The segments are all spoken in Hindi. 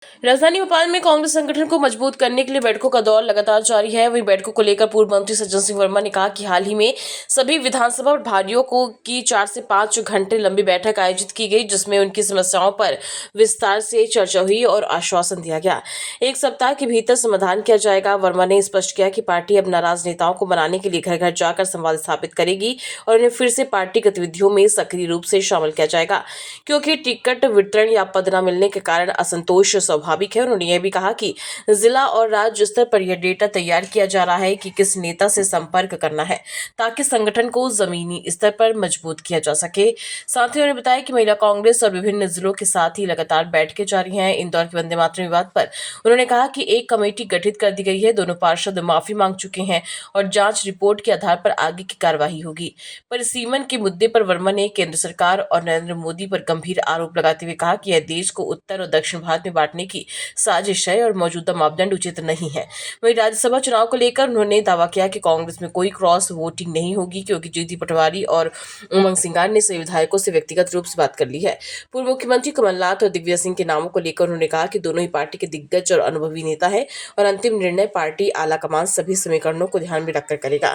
राजधानी भोपाल में कांग्रेस संगठन को मजबूत करने के लिए बैठकों का दौर लगातार जारी है। वहीं बैठकों को लेकर पूर्व मंत्री सज्जन सिंह वर्मा ने कहा कि हाल ही में सभी विधानसभा प्रभारियों को की 4 से 5 घंटे लंबी बैठक आयोजित की गई, जिसमें उनकी समस्याओं पर विस्तार से चर्चा हुई और आश्वासन दिया गया। 1 सप्ताह के भीतर समाधान किया जाएगा। वर्मा ने स्पष्ट किया कि पार्टी अब नाराज नेताओं को मनाने के लिए घर घर जाकर संवाद स्थापित करेगी और उन्हें फिर से पार्टी गतिविधियों में सक्रिय रूप से शामिल किया जाएगा, क्योंकि टिकट वितरण या पद न मिलने के कारण असंतोष स्वाभाविक है। उन्होंने यह भी कहा कि जिला और राज्य स्तर पर यह डेटा तैयार किया जा रहा है कि किस नेता से संपर्क करना है, ताकि संगठन को जमीनी स्तर पर मजबूत किया जा सके। साथ ही उन्होंने बताया कि महिला कांग्रेस और विभिन्न जिलों के साथ ही लगातार बैठकें जारी हैं। इंदौर के वंदे मातरम विवाद पर उन्होंने कहा कि एक कमेटी गठित कर दी गई है। दोनों पार्षद माफी मांग चुके हैं और जांच रिपोर्ट के आधार पर आगे की कार्रवाई होगी। परिसीमन के मुद्दे पर वर्मा ने केंद्र सरकार और नरेंद्र मोदी पर गंभीर आरोप लगाते हुए कहा कि यह देश को उत्तर और दक्षिण भारत में बांटने की साजिश है और मौजूदा मापदंड उचित नहीं है। वहीं राज्यसभा चुनाव को लेकर उन्होंने दावा किया कि कांग्रेस में कोई क्रॉस वोटिंग नहीं होगी, क्योंकि जीतू पटवारी और उमंग सिंगार ने सभी विधायकों से व्यक्तिगत रूप से बात कर ली है। पूर्व मुख्यमंत्री कमलनाथ और दिग्विजय सिंह के नामों को लेकर उन्होंने कहा कि दोनों ही पार्टी के दिग्गज और अनुभवी नेता है और अंतिम निर्णय पार्टी आलाकमान सभी समीकरणों को ध्यान में रखकर करेगा।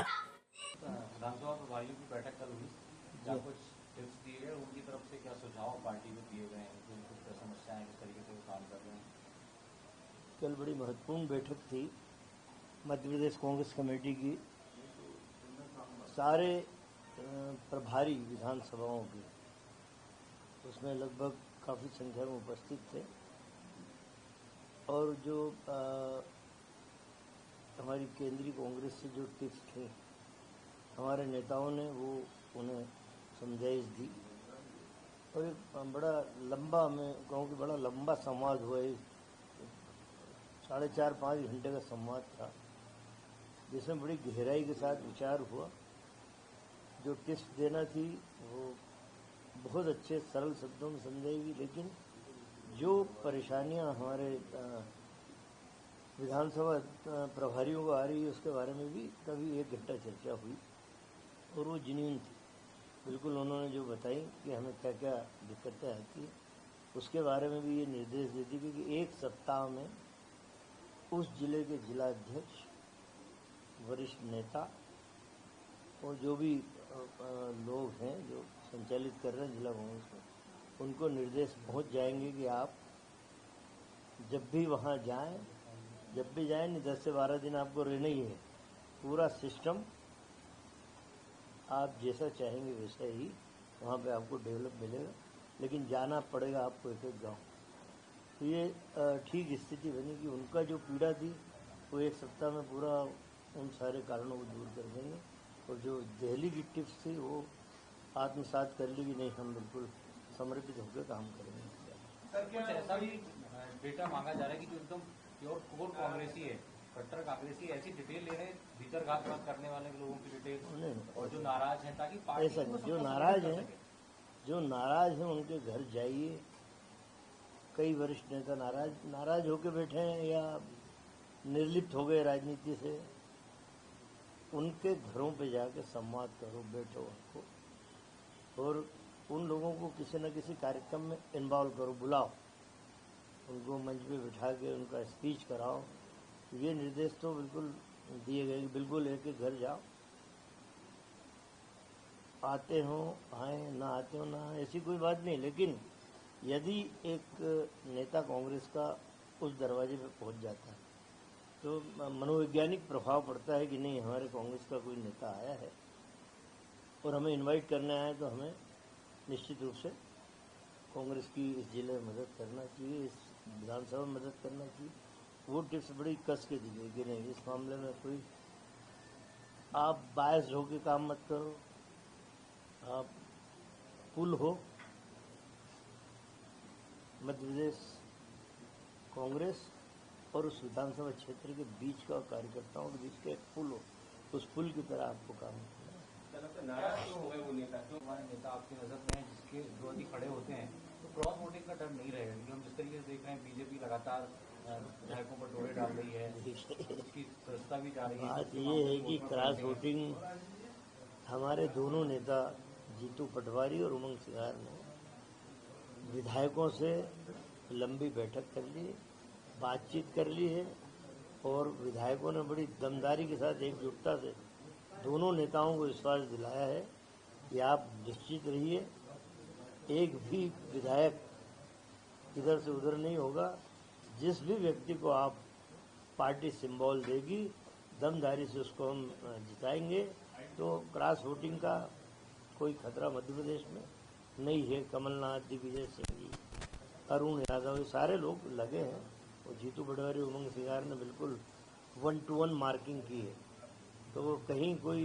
विधानसभा प्रभारियों की बैठक कल हुई, क्या कुछ टिप्स दिए गए, उनकी तरफ से क्या सुझाव पार्टी को दिए गए हैं, जो कुछ समस्याएं किस तरीके से वो काम कर रहे हैं? कल बड़ी महत्वपूर्ण बैठक थी मध्य प्रदेश कांग्रेस कमेटी की। सारे प्रभारी विधानसभाओं के उसमें लगभग काफ़ी संख्या में उपस्थित थे और जो हमारी केंद्रीय कांग्रेस से जो टिप्स थे हमारे नेताओं ने वो उन्हें समझाइश दी और एक बड़ा लंबा, मैं कहूँ कि बड़ा लंबा संवाद हुआ। 4.5-5 घंटे का संवाद था, जिसमें बड़ी गहराई के साथ विचार हुआ। जो टिप्स देना थी वो बहुत अच्छे सरल शब्दों में समझाएगी, लेकिन जो परेशानियां हमारे विधानसभा प्रभारियों को आ रही है उसके बारे में भी कभी 1 घंटा चर्चा हुई और वो जेन्युइन थी। बिल्कुल उन्होंने जो बताई कि हमें क्या क्या दिक्कतें आती हैं उसके बारे में भी ये निर्देश दे दी कि 1 सप्ताह में उस जिले के जिलाध्यक्ष, वरिष्ठ नेता और जो भी लोग हैं जो संचालित कर रहे हैं जिला कांग्रेस को, उनको निर्देश पहुंच जाएंगे कि आप जब भी वहां जाएं, जब भी जाएं, नहीं 10 से 12 दिन आपको रहना ही है। पूरा सिस्टम आप जैसा चाहेंगे वैसा ही वहाँ पे आपको डेवलप मिलेगा, लेकिन जाना पड़ेगा आपको एक गांव। तो ये ठीक स्थिति बनी कि उनका जो पीड़ा थी वो 1 सप्ताह में पूरा उन सारे कारणों को दूर कर देंगे और जो दिल्ली की टिप्स थी वो आत्मसात कर ली कि नहीं, हम बिल्कुल समर्पित होकर काम करेंगे। सर, कुछ ऐसा भी डेटा मांगा जा रहा है कि जो एकदम प्योर कोर कांग्रेसी है, कट्टर कांग्रेसी, ऐसी डिटेल ले रहे हैं भीतर घात करने वाले लोगों की डिटेल, और जो नाराज हैं ताकि पार्टी ऐसा जो नाराज हैं उनके घर जाइए। कई वरिष्ठ नेता नाराज होकर बैठे हैं या निर्लिप्त हो गए राजनीति से, उनके घरों पे जाके संवाद करो, बैठो उनको और उन लोगों को किसी न किसी कार्यक्रम में इन्वॉल्व करो, बुलाओ उनको, मंच पे बिठा के उनका स्पीच कराओ। ये निर्देश तो बिल्कुल दिए गए, बिल्कुल एक एक घर जाओ, आते हो आए, ना आते हो ना, ऐसी कोई बात नहीं। लेकिन यदि एक नेता कांग्रेस का उस दरवाजे पे पहुंच जाता है तो मनोवैज्ञानिक प्रभाव पड़ता है कि नहीं, हमारे कांग्रेस का कोई नेता आया है और हमें इनवाइट करने आया है, तो हमें निश्चित रूप से कांग्रेस की इस जिले में मदद करना चाहिए, इस विधानसभा में मदद करना चाहिए। वो टिप्स बड़ी कस के दी गई कि नहीं, इस मामले में कोई आप बायस्ड होकर काम मत करो, आप पुल हो मध्य प्रदेश कांग्रेस और उस विधानसभा क्षेत्र के बीच का, कार्यकर्ताओं के बीच का एक पुल हो, उस पुल की तरह आपको काम करना है। नाराज क्यों हो गए वो नेता? क्यों हमारे नेता आपकी नजर में हैं जिसके विरोधी खड़े होते हैं, तो क्रॉस वोटिंग का डर नहीं रहेगा? क्योंकि हम जिस तरीके से देख रहे हैं बीजेपी लगातार विधायकों पर डोरे डाल रही है, उसकी सदस्यता भी जा रही है। बात ये है कि क्रॉस वोटिंग, हमारे दोनों नेता जीतू पटवारी और उमंग सिंगार ने विधायकों से लंबी बैठक कर ली बातचीत कर ली है और विधायकों ने बड़ी दमदारी के साथ एकजुटता से दोनों नेताओं को विश्वास दिलाया है कि आप निश्चित रहिए, एक भी विधायक इधर से उधर नहीं होगा। जिस भी व्यक्ति को आप पार्टी सिंबल देगी, दमदारी से उसको हम जिताएंगे। तो क्रॉस वोटिंग का कोई खतरा मध्य प्रदेश में नहीं है। कमलनाथ, दिग्विजय सिंह जी, अरुण यादव, ये सारे लोग लगे हैं और जीतू पटवारी, उमंग सिंगार ने बिल्कुल 1-to-1 मार्किंग की है। तो कहीं कोई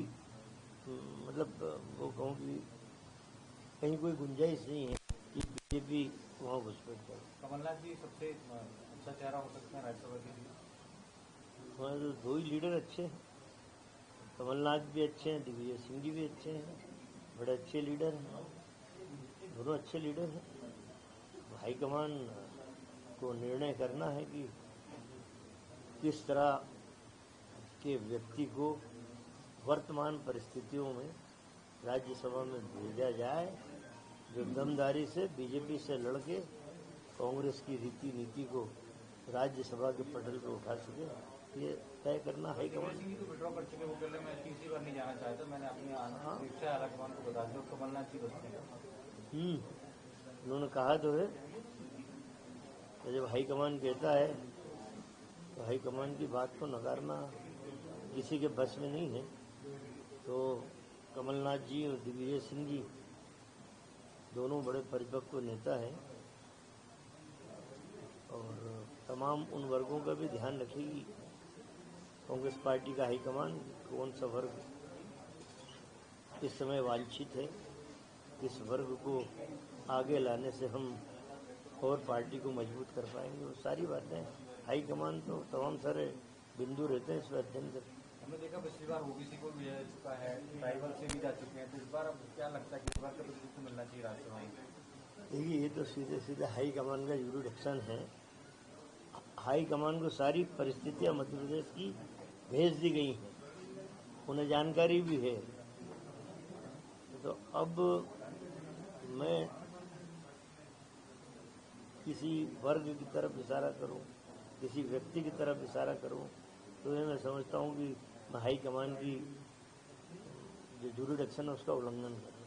मतलब वो कहूँ कि कहीं कोई गुंजाइश नहीं है कि बीजेपी वहाँ घुसपैठ करे। कमलनाथ जी सबसे अच्छा चेहरा हो सकते हैं राज्यसभा के लिए। वहाँ तो दो ही लीडर अच्छे हैं, कमलनाथ भी अच्छे हैं, दिग्विजय सिंह जी भी अच्छे हैं, बड़े अच्छे लीडर हैं, दोनों अच्छे लीडर हैं। हाईकमान को निर्णय करना है कि किस तरह के व्यक्ति को वर्तमान परिस्थितियों में राज्यसभा में भेजा जाए, जो दमदारी से बीजेपी से लड़के कांग्रेस की रीति नीति को राज्यसभा के पटल पर उठा सके, ये तय करना हाईकमान। सिंह जी तो विड्रॉ कर चुके, वो कहते हैं मैं तीसरी बार नहीं जाना चाहता, मैंने अपनी इच्छा हाईकमान को बता दी और कमलनाथ जी बचते हैं। उन्होंने कहा तो है, तो जब हाईकमान कहता है तो हाईकमान की बात को नकारना किसी के बस में नहीं है। तो कमलनाथ जी और दिग्विजय सिंह जी दोनों बड़े परिपक्व नेता हैं और तमाम उन वर्गों का भी ध्यान रखेगी कांग्रेस पार्टी का हाईकमान, कौन सा वर्ग इस समय वांछित है, किस वर्ग को आगे लाने से हम और पार्टी को मजबूत कर पाएंगे। वो सारी बातें हाईकमान तो तमाम सारे बिंदु रहते हैं, इसमें अध्ययन करते हैं। हमने देखा पिछली बार ओबीसी को भी जा चुका है, ट्राइबल से भी जा चुके हैं, तो इस बार अब क्या लगता है कि इस बार का प्रतिनिधित्व मिलना चाहिए राज्यसभा में? देखिए, ये तो सीधे सीधे हाईकमान का यूरिडिक्शन है। हाईकमान को सारी परिस्थितियां मध्य प्रदेश की भेज दी गई हैं, उन्हें जानकारी भी है। तो अब मैं किसी वर्ग की तरफ इशारा करूं, किसी व्यक्ति की तरफ इशारा करूं, तो ये मैं समझता हूं कि मैं हाईकमान की जो यूरिडिक्शन है उसका उल्लंघन करूं।